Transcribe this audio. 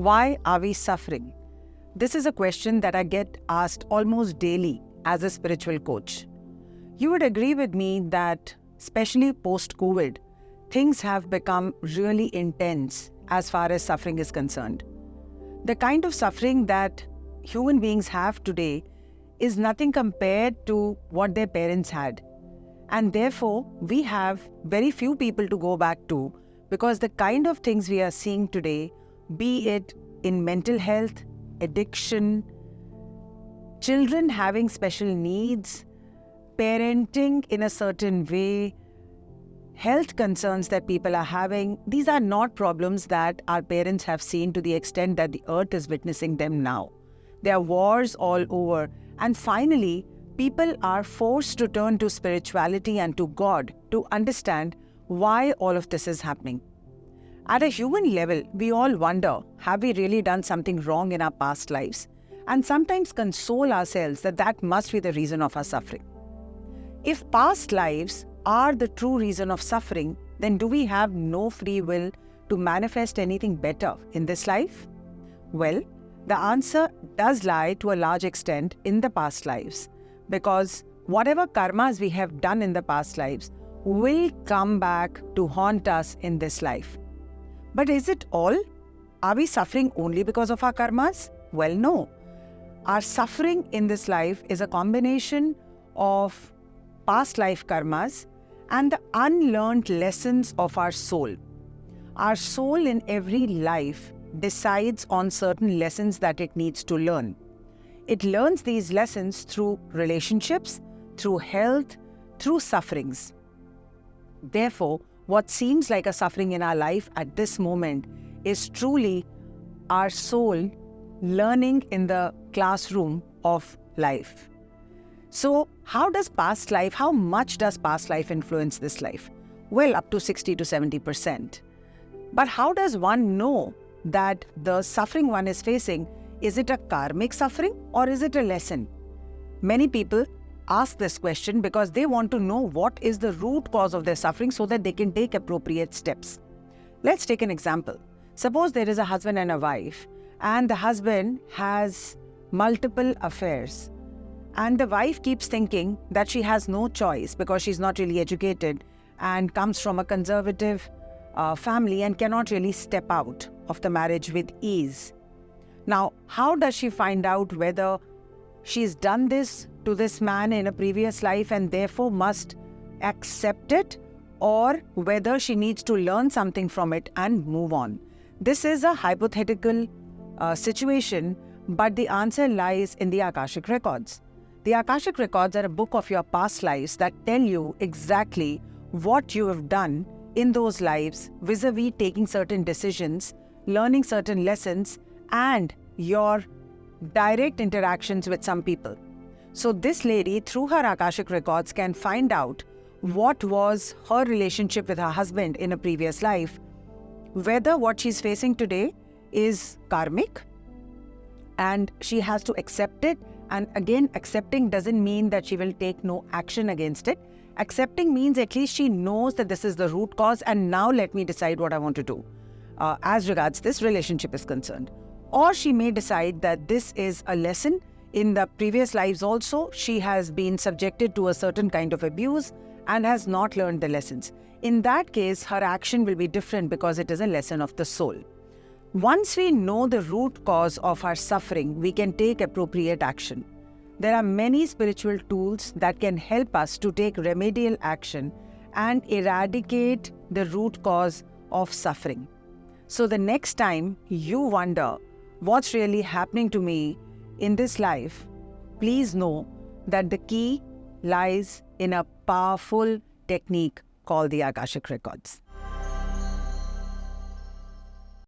Why are we suffering? This is a question that I get asked almost daily as a spiritual coach. You would agree with me that, especially post-COVID, things have become really intense as far as suffering is concerned. The kind of suffering that human beings have today is nothing compared to what their parents had. And therefore, we have very few people to go back to, because the kind of things we are seeing today, be it in mental health, addiction, children having special needs, parenting in a certain way, health concerns that people are having, these are not problems that our parents have seen to the extent that the earth is witnessing them now. There are wars all over. And finally, people are forced to turn to spirituality and to God to understand why all of this is happening. At a human level, we all wonder, have we really done something wrong in our past lives? And sometimes console ourselves that that must be the reason of our suffering. If past lives are the true reason of suffering, then do we have no free will to manifest anything better in this life? Well, the answer does lie to a large extent in the past lives, because whatever karmas we have done in the past lives will come back to haunt us in this life. But is it all? Are we suffering only because of our karmas? Well, no. Our suffering in this life is a combination of past life karmas and the unlearned lessons of our soul. Our soul in every life decides on certain lessons that it needs to learn. It learns these lessons through relationships, through health, through sufferings. Therefore, what seems like a suffering in our life at this moment is truly our soul learning in the classroom of life. So, how much does past life influence this life? Well, up to 60 to 70%. But how does one know that the suffering one is facing, is it a karmic suffering or is it a lesson? Many people ask this question because they want to know what is the root cause of their suffering so that they can take appropriate steps. Let's take an example. Suppose there is a husband and a wife, and the husband has multiple affairs, and the wife keeps thinking that she has no choice because she's not really educated and comes from a conservative family and cannot really step out of the marriage with ease. Now, how does she find out whether she's done this to this man in a previous life and therefore must accept it, or whether she needs to learn something from it and move on? This is a hypothetical situation, but the answer lies in the Akashic records. The Akashic records are a book of your past lives that tell you exactly what you have done in those lives vis-a-vis taking certain decisions, learning certain lessons, and your direct interactions with some people. So this lady, through her Akashic records, can find out what was her relationship with her husband in a previous life, whether what she's facing today is karmic, and she has to accept it. And again, accepting doesn't mean that she will take no action against it. Accepting means at least she knows that this is the root cause, and now let me decide what I want to do as regards this relationship is concerned. Or she may decide that this is a lesson. In the previous lives also, she has been subjected to a certain kind of abuse and has not learned the lessons. In that case, her action will be different because it is a lesson of the soul. Once we know the root cause of our suffering, we can take appropriate action. There are many spiritual tools that can help us to take remedial action and eradicate the root cause of suffering. So the next time you wonder what's really happening to me in this life, please know that the key lies in a powerful technique called the Akashic records.